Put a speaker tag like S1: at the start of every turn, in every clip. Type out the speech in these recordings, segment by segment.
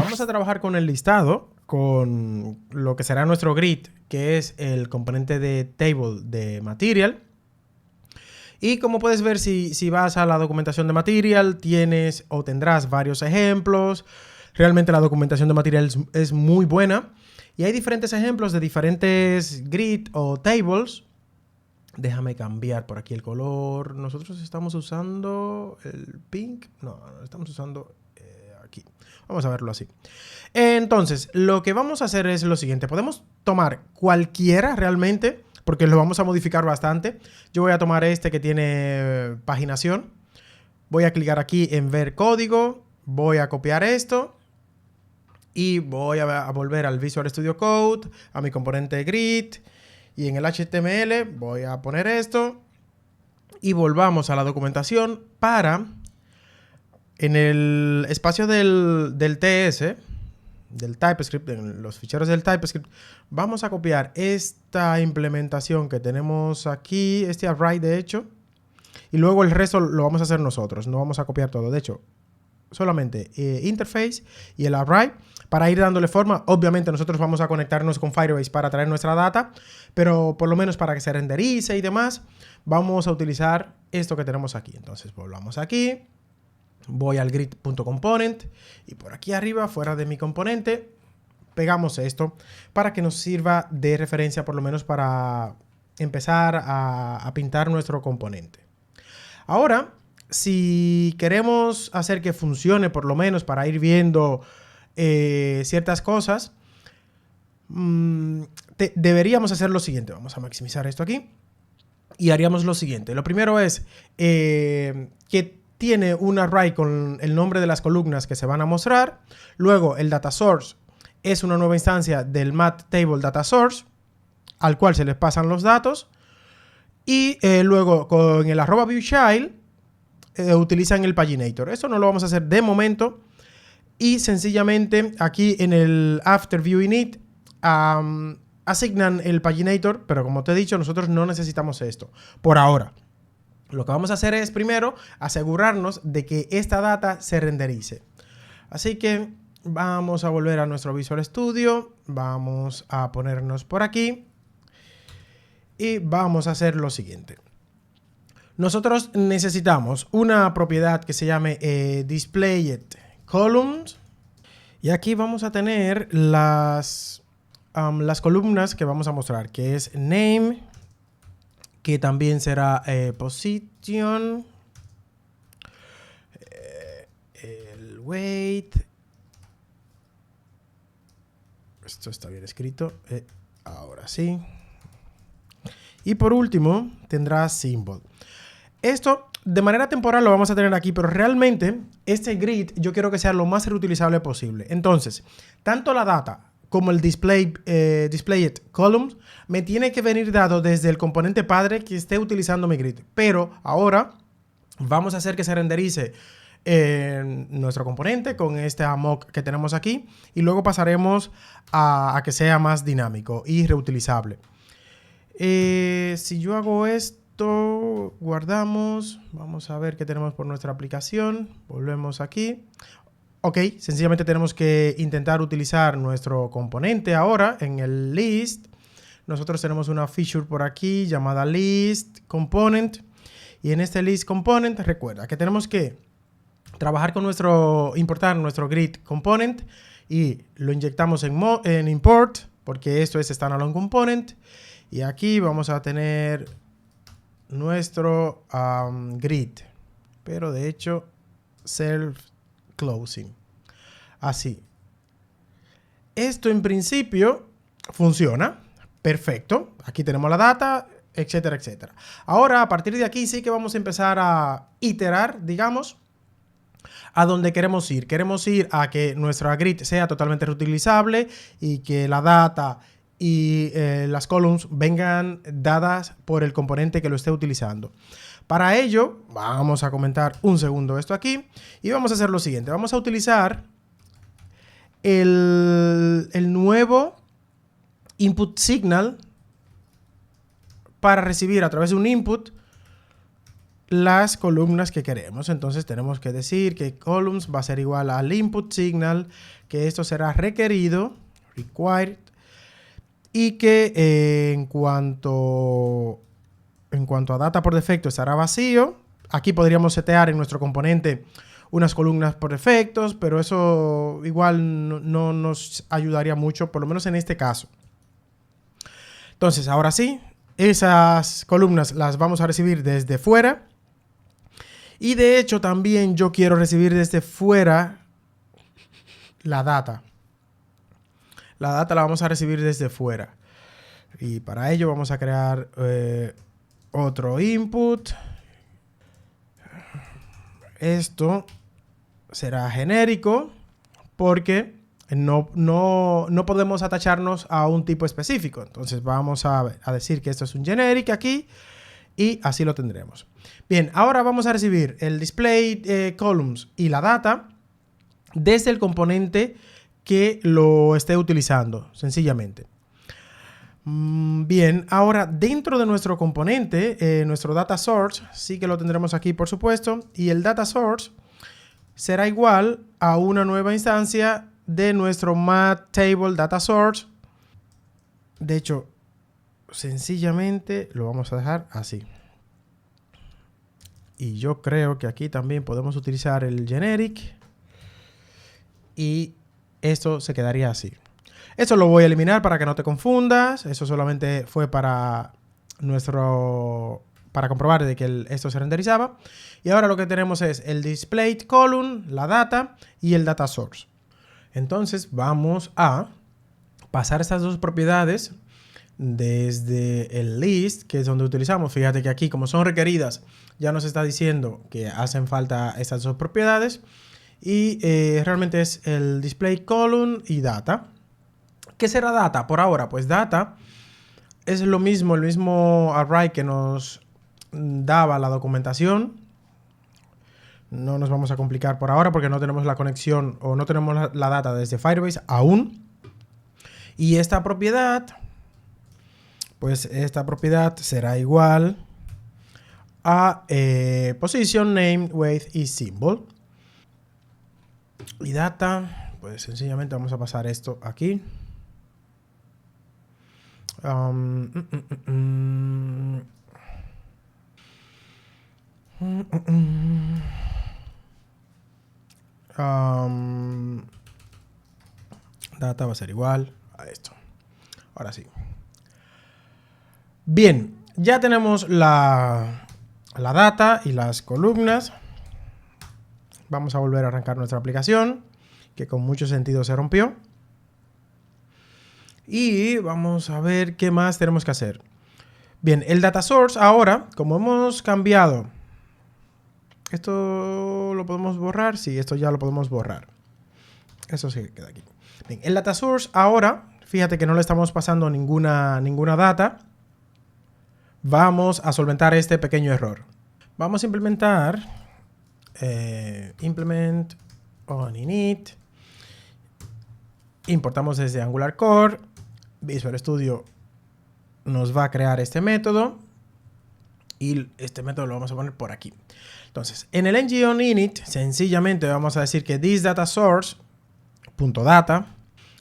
S1: vamos a trabajar con el listado, con lo que será nuestro grid, que es el componente de table de material. Y como puedes ver, si vas a la documentación de material, tienes o tendrás varios ejemplos. Realmente la documentación de material es muy buena. Y hay diferentes ejemplos de diferentes grid o tables. Déjame cambiar por aquí el color. Nosotros estamos usando el pink. No, estamos usando aquí. Vamos a verlo así. Entonces, lo que vamos a hacer es lo siguiente. Podemos tomar cualquiera realmente, porque lo vamos a modificar bastante. Yo voy a tomar este que tiene paginación. Voy a clicar aquí en ver código. Voy a copiar esto. Y voy a volver al Visual Studio Code, a mi componente grid. Y en el HTML voy a poner esto. Y volvamos a la documentación para, en el espacio del TS, del TypeScript, en los ficheros del TypeScript, vamos a copiar esta implementación que tenemos aquí, este array de hecho. Y luego el resto lo vamos a hacer nosotros, no vamos a copiar todo. De hecho, solamente interface y el array para ir dándole forma. Obviamente nosotros vamos a conectarnos con Firebase para traer nuestra data, pero por lo menos para que se renderice y demás, vamos a utilizar esto que tenemos aquí. Entonces volvamos aquí, voy al grid.component y por aquí arriba, fuera de mi componente, pegamos esto para que nos sirva de referencia, por lo menos para empezar a pintar nuestro componente. Ahora, si queremos hacer que funcione, por lo menos para ir viendo ciertas cosas, deberíamos hacer lo siguiente. Vamos a maximizar esto aquí y haríamos lo siguiente. Lo primero es que tiene un array con el nombre de las columnas que se van a mostrar. Luego el data source es una nueva instancia del mat table data source al cual se les pasan los datos. Y luego con el @viewchild utilizan el paginator. Eso no lo vamos a hacer de momento. Y sencillamente aquí en el after viewing it asignan el paginator, pero como te he dicho, nosotros no necesitamos esto por ahora. Lo que vamos a hacer es primero asegurarnos de que esta data se renderice. Así que vamos a volver a nuestro Visual Studio, vamos a ponernos por aquí y vamos a hacer lo siguiente. Nosotros necesitamos una propiedad que se llame displayed columns y aquí vamos a tener las columnas que vamos a mostrar, que es name, que también será position, el weight, esto está bien escrito, ahora sí, y por último tendrá symbol. Esto de manera temporal lo vamos a tener aquí, pero realmente este grid yo quiero que sea lo más reutilizable posible. Entonces, tanto la data como el displayed columns me tiene que venir dado desde el componente padre que esté utilizando mi grid. Pero ahora vamos a hacer que se renderice nuestro componente con este mock que tenemos aquí y luego pasaremos a que sea más dinámico y reutilizable. Si yo hago esto, guardamos, vamos a ver qué tenemos por nuestra aplicación, volvemos aquí. Ok, sencillamente tenemos que intentar utilizar nuestro componente ahora en el list. Nosotros tenemos una feature por aquí llamada list component. Y en este list component, recuerda que tenemos que trabajar con importar nuestro grid component y lo inyectamos en import, porque esto es standalone component. Y aquí vamos a tener nuestro grid, pero de hecho self closing. Así. Esto en principio funciona. Perfecto. Aquí tenemos la data, etcétera, etcétera. Ahora, a partir de aquí sí que vamos a empezar a iterar, digamos, a donde queremos ir. Queremos ir a que nuestra grid sea totalmente reutilizable y que la data y las columns vengan dadas por el componente que lo esté utilizando. Para ello, vamos a comentar un segundo esto aquí y vamos a hacer lo siguiente. Vamos a utilizar el nuevo input signal para recibir a través de un input las columnas que queremos. Entonces tenemos que decir que columns va a ser igual al input signal, que esto será requerido, required, y que en cuanto a data por defecto estará vacío. Aquí podríamos setear en nuestro componente unas columnas por defectos, pero eso igual no nos ayudaría mucho, por lo menos en este caso. Entonces, ahora sí, esas columnas las vamos a recibir desde fuera. Y de hecho, también yo quiero recibir desde fuera la data. La data la vamos a recibir desde fuera. Y para ello vamos a crear otro input. Esto será genérico porque no podemos atacharnos a un tipo específico. Entonces vamos a decir que esto es un generic aquí y así lo tendremos. Bien, ahora vamos a recibir el display columns y la data desde el componente que lo esté utilizando, sencillamente. Bien, ahora dentro de nuestro componente, nuestro data source, sí que lo tendremos aquí por supuesto, y el data source será igual a una nueva instancia de nuestro mat table data source. De hecho, sencillamente lo vamos a dejar así. Y yo creo que aquí también podemos utilizar el generic y esto se quedaría así. Esto lo voy a eliminar para que no te confundas. Eso solamente fue para comprobar de que esto se renderizaba. Y ahora lo que tenemos es el display column, la data y el data source. Entonces vamos a pasar estas dos propiedades desde el list, que es donde utilizamos. Fíjate que aquí, como son requeridas, ya nos está diciendo que hacen falta estas dos propiedades. Y realmente es el display column y data. ¿Qué será data por ahora? Pues data es lo mismo, el mismo array que nos daba la documentación. No nos vamos a complicar por ahora porque no tenemos la conexión o no tenemos la data desde Firebase aún. Y esta propiedad, pues esta propiedad será igual a position, name, weight y symbol. Y data, pues sencillamente vamos a pasar esto aquí. Data va a ser igual a esto. Ahora sí. Bien, ya tenemos la data y las columnas. Vamos a volver a arrancar nuestra aplicación, que con mucho sentido se rompió. Y vamos a ver qué más tenemos que hacer. Bien, el data source ahora, como hemos cambiado, ¿esto lo podemos borrar? Sí, esto ya lo podemos borrar. Eso sí queda aquí. Bien, el data source ahora, fíjate que no le estamos pasando ninguna data. Vamos a solventar este pequeño error. Vamos a implementar implement on init. Importamos desde Angular Core. Visual Studio nos va a crear este método y este método lo vamos a poner por aquí. Entonces, en el ng-on-init sencillamente vamos a decir que thisDataSource.data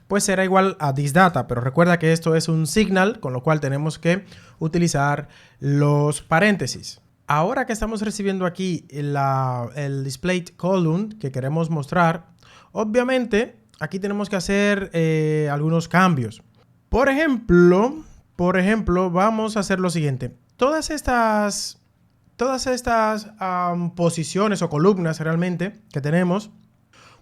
S1: pues será igual a thisData, pero recuerda que esto es un signal, con lo cual tenemos que utilizar los paréntesis. Ahora que estamos recibiendo aquí el display column que queremos mostrar, obviamente aquí tenemos que hacer algunos cambios. Por ejemplo, vamos a hacer lo siguiente. Todas estas posiciones o columnas realmente que tenemos,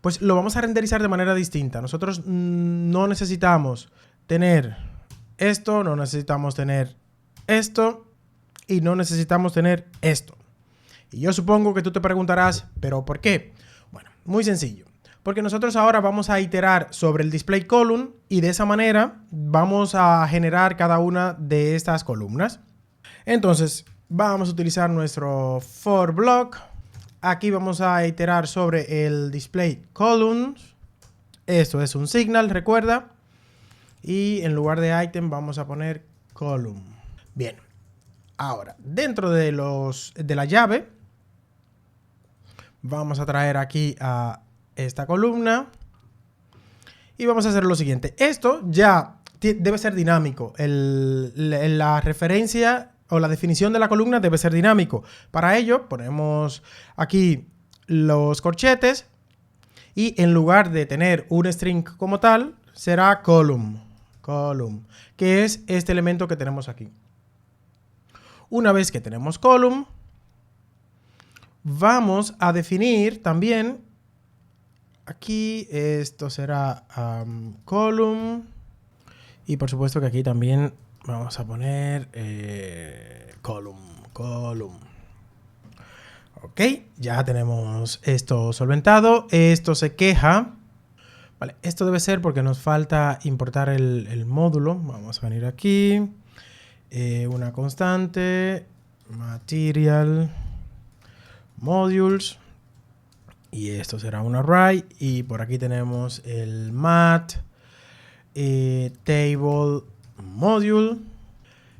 S1: pues lo vamos a renderizar de manera distinta. Nosotros no necesitamos tener esto, no necesitamos tener esto y no necesitamos tener esto. Y yo supongo que tú te preguntarás, ¿pero por qué? Bueno, muy sencillo. Porque nosotros ahora vamos a iterar sobre el display column y de esa manera vamos a generar cada una de estas columnas. Entonces vamos a utilizar nuestro for block. Aquí vamos a iterar sobre el display columns. Esto es un signal, recuerda. Y en lugar de item vamos a poner column. Bien. Ahora, dentro de la llave, vamos a traer aquí a esta columna y vamos a hacer lo siguiente. Esto ya debe ser dinámico. La referencia o la definición de la columna debe ser dinámico. Para ello, ponemos aquí los corchetes y en lugar de tener un string como tal, será column, que es este elemento que tenemos aquí. Una vez que tenemos column, vamos a definir también, aquí esto será column, y por supuesto que aquí también vamos a poner column. Ok, ya tenemos esto solventado. Esto se queja. Vale, esto debe ser porque nos falta importar el módulo. Vamos a venir aquí. Una constante. Material. Modules. Y esto será un array. Y por aquí tenemos el mat. Table module.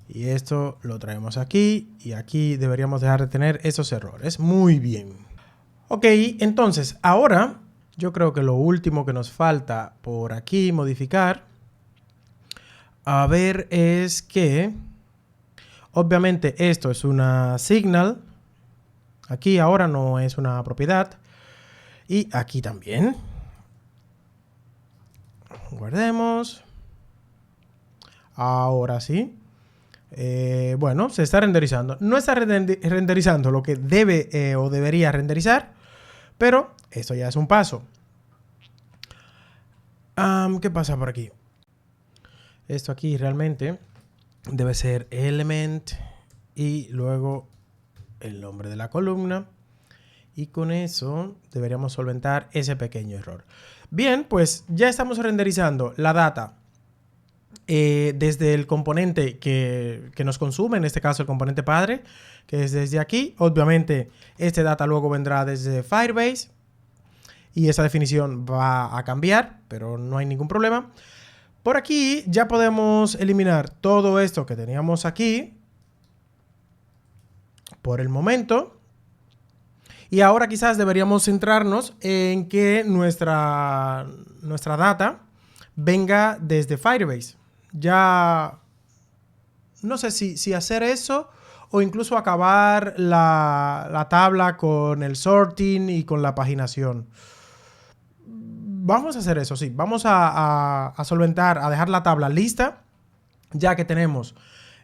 S1: Y esto lo traemos aquí. Y aquí deberíamos dejar de tener esos errores. Muy bien. Ok, entonces ahora yo creo que lo último que nos falta por aquí modificar, a ver, es que obviamente esto es una signal. Aquí ahora no es una propiedad. Y aquí también. Guardemos. Ahora sí. Bueno, se está renderizando. No está renderizando lo que debe o debería renderizar, pero esto ya es un paso. ¿Qué pasa por aquí? Esto aquí realmente debe ser element y luego el nombre de la columna. Y con eso deberíamos solventar ese pequeño error. Bien, pues ya estamos renderizando la data desde el componente que nos consume, en este caso el componente padre, que es desde aquí. Obviamente este data luego vendrá desde Firebase y esa definición va a cambiar, pero no hay ningún problema. Por aquí ya podemos eliminar todo esto que teníamos aquí por el momento. Y ahora quizás deberíamos centrarnos en que nuestra data venga desde Firebase. Ya no sé si hacer eso o incluso acabar la tabla con el sorting y con la paginación. Vamos a hacer eso, sí. Vamos a solventar, a dejar la tabla lista. Ya que tenemos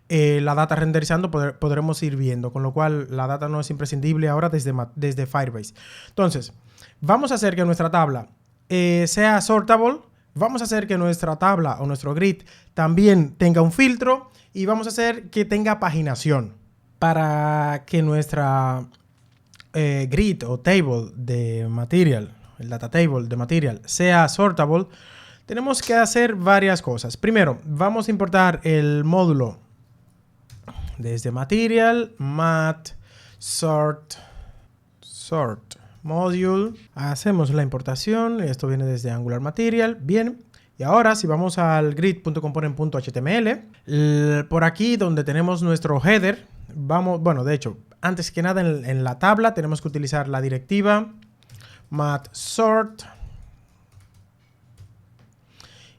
S1: la data renderizando, podremos ir viendo. Con lo cual, la data no es imprescindible ahora desde Firebase. Entonces, vamos a hacer que nuestra tabla sea sortable. Vamos a hacer que nuestra tabla o nuestro grid también tenga un filtro. Y vamos a hacer que tenga paginación. Para que nuestra grid o table de material, el data table de material, sea sortable, tenemos que hacer varias cosas. Primero, vamos a importar el módulo desde material, mat, sort module. Hacemos la importación. Esto viene desde Angular Material. Bien. Y ahora, si vamos al grid.component.html, por aquí donde tenemos nuestro header, bueno, de hecho, antes que nada en la tabla tenemos que utilizar la directiva mat sort.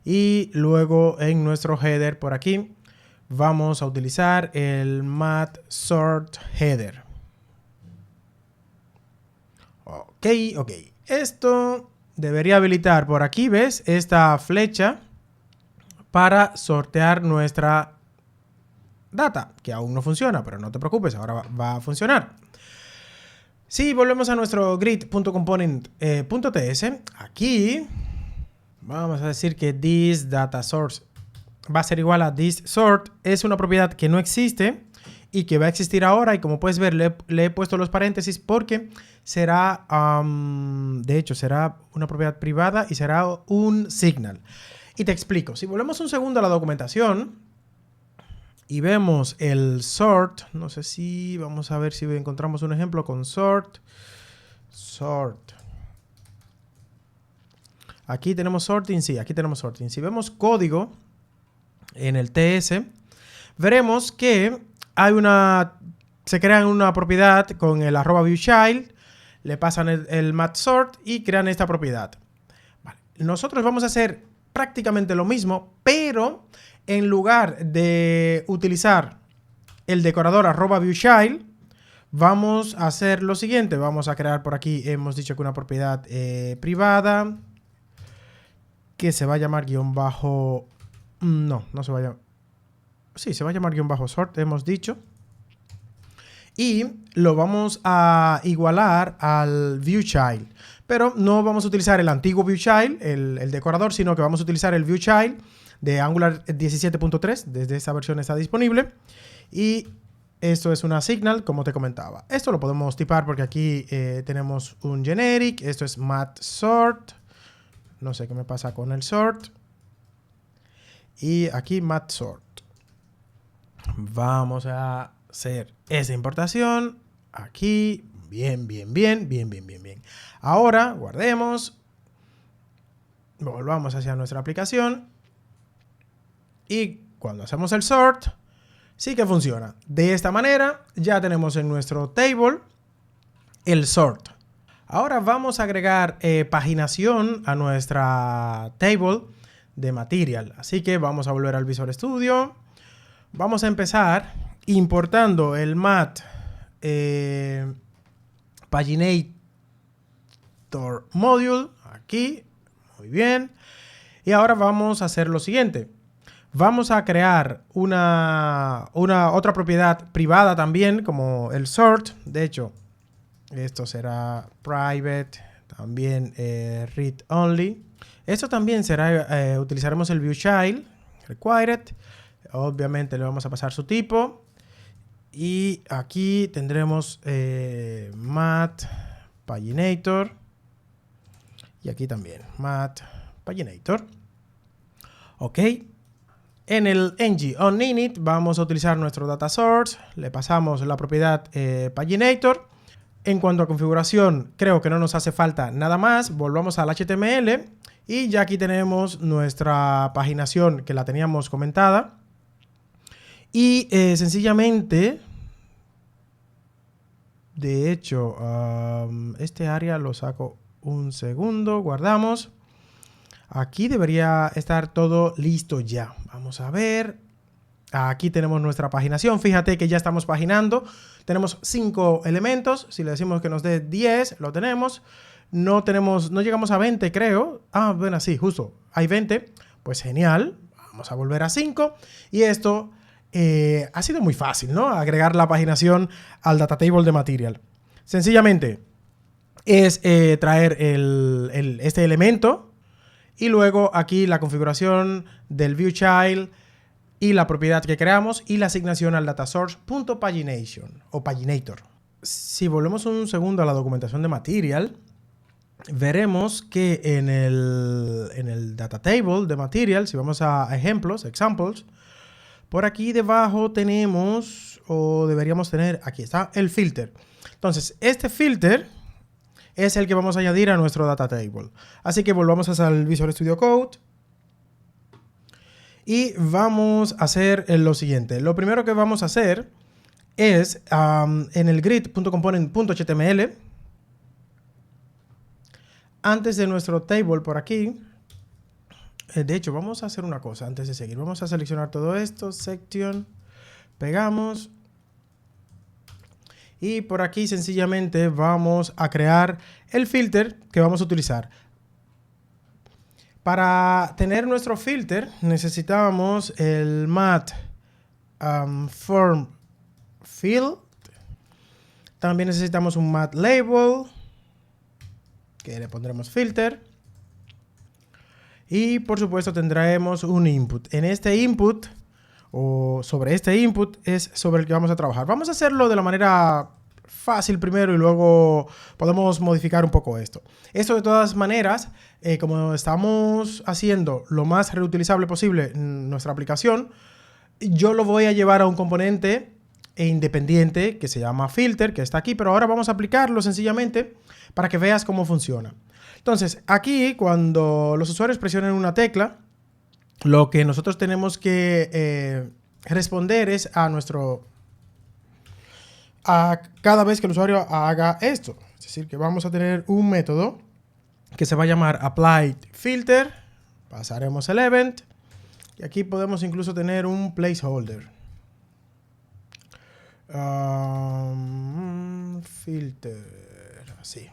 S1: Y luego en nuestro header por aquí vamos a utilizar el mat sort header. Ok. Esto debería habilitar por aquí, ¿ves? Esta flecha para sortear nuestra data, que aún no funciona, pero no te preocupes, ahora va a funcionar. Si volvemos a nuestro grid.component.ts, aquí vamos a decir que this data source va a ser igual a this sort. Es una propiedad que no existe y que va a existir ahora. Y como puedes ver, le he puesto los paréntesis porque será, de hecho, será una propiedad privada y será un signal. Y te explico. Si volvemos un segundo a la documentación y vemos el sort, no sé si vamos a ver si encontramos un ejemplo con sort. Aquí tenemos sorting, sí, aquí tenemos sorting. Si vemos código en el TS, veremos que se crean una propiedad con el @viewchild, le pasan el math_sort y crean esta propiedad. Vale. Nosotros vamos a hacer prácticamente lo mismo, pero en lugar de utilizar el decorador @viewchild, vamos a hacer lo siguiente. Vamos a crear por aquí, hemos dicho que una propiedad privada que se va a llamar guión bajo... No se va a llamar... Sí, se va a llamar guión bajo sort, hemos dicho. Y lo vamos a igualar al viewchild. Pero no vamos a utilizar el antiguo viewchild, el decorador, sino que vamos a utilizar el viewchild de Angular 17.3. Desde esta versión está disponible. Y esto es una signal, como te comentaba. Esto lo podemos tipar porque aquí tenemos un generic. Esto es math_sort. No sé qué me pasa con el sort. Y aquí math_sort. Vamos a hacer esa importación. Aquí. Bien. Ahora guardemos. Volvamos hacia nuestra aplicación. Y cuando hacemos el sort, sí que funciona. De esta manera ya tenemos en nuestro table el sort. Ahora vamos a agregar paginación a nuestra table de material. Así que vamos a volver al Visual Studio. Vamos a empezar importando el math paginator module. Aquí. Muy bien. Y ahora vamos a hacer lo siguiente. Vamos a crear otra propiedad privada también, como el sort. De hecho, esto será private, también read only. Esto también será, utilizaremos el viewchild, required. Obviamente le vamos a pasar su tipo. Y aquí tendremos math paginator. Y aquí también math paginator. Ok. En el ng_on_init vamos a utilizar nuestro data source, le pasamos la propiedad paginator. En cuanto a configuración, creo que no nos hace falta nada más. Volvamos al HTML y ya aquí tenemos nuestra paginación que la teníamos comentada. Y sencillamente, de hecho, este área lo saco un segundo, guardamos. Aquí debería estar todo listo ya. Vamos a ver. Aquí tenemos nuestra paginación. Fíjate que ya estamos paginando. Tenemos 5 elementos. Si le decimos que nos dé 10, lo tenemos. No llegamos a 20, creo. Ah, bueno, sí, justo. Hay 20. Pues genial. Vamos a volver a 5. Y esto ha sido muy fácil, ¿no? Agregar la paginación al data table de material. Sencillamente es traer este elemento. Y luego aquí la configuración del viewchild y la propiedad que creamos y la asignación al datasource.pagination o paginator. Si volvemos un segundo a la documentación de material, veremos que en el data table de material, si vamos a ejemplos, examples, por aquí debajo tenemos, o deberíamos tener, aquí está el filter. Entonces, este filter es el que vamos a añadir a nuestro data table. Así que volvamos al Visual Studio Code. Y vamos a hacer lo siguiente. Lo primero que vamos a hacer es en el grid.component.html. Antes de nuestro table por aquí. De hecho, vamos a hacer una cosa antes de seguir. Vamos a seleccionar todo esto. Section. Pegamos. Y por aquí sencillamente vamos a crear el filter que vamos a utilizar. Para tener nuestro filter necesitamos el math form field. También necesitamos un math label que le pondremos filter. Y por supuesto tendremos un input. En este input o sobre este input es sobre el que vamos a trabajar. Vamos a hacerlo de la manera fácil primero y luego podemos modificar un poco esto. Esto de todas maneras, como estamos haciendo lo más reutilizable posible en nuestra aplicación, yo lo voy a llevar a un componente independiente que se llama filter, que está aquí, pero ahora vamos a aplicarlo sencillamente para que veas cómo funciona. Entonces, aquí cuando los usuarios presionen una tecla, lo que nosotros tenemos que responder es a cada vez que el usuario haga esto. Es decir, que vamos a tener un método que se va a llamar applyFilter. Pasaremos el event. Y aquí podemos incluso tener un placeholder. Filter. Así.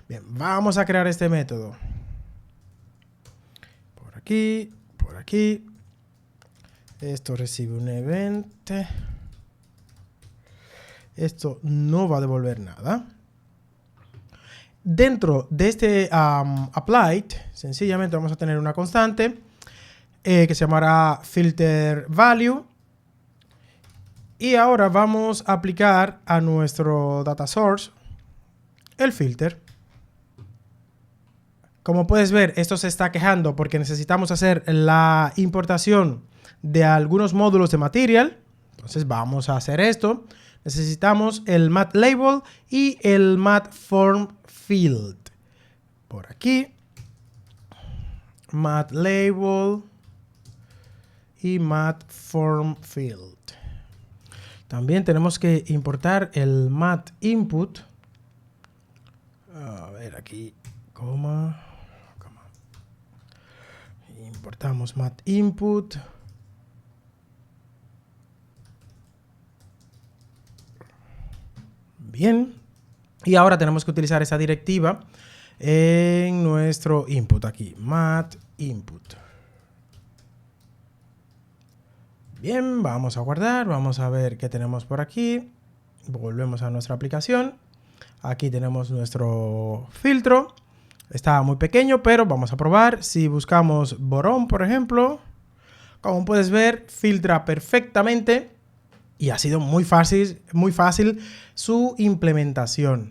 S1: Bien, vamos a crear este método. Por aquí, por aquí. Esto recibe un event. Esto no va a devolver nada. Dentro de este applied, sencillamente vamos a tener una constante que se llamará filter value. Y ahora vamos a aplicar a nuestro data source el filter. Como puedes ver, esto se está quejando porque necesitamos hacer la importación de algunos módulos de Material. Entonces vamos a hacer esto. Necesitamos el mat label y el mat form field. Por aquí. Mat label y mat form field. También tenemos que importar el mat input. A ver aquí, coma. Importamos mat input. Bien. Y ahora tenemos que utilizar esa directiva en nuestro input aquí, mat input. Bien, vamos a guardar, vamos a ver qué tenemos por aquí. Volvemos a nuestra aplicación. Aquí tenemos nuestro filtro. Está muy pequeño, pero vamos a probar. Si buscamos Boron, por ejemplo, como puedes ver, filtra perfectamente y ha sido muy fácil su implementación.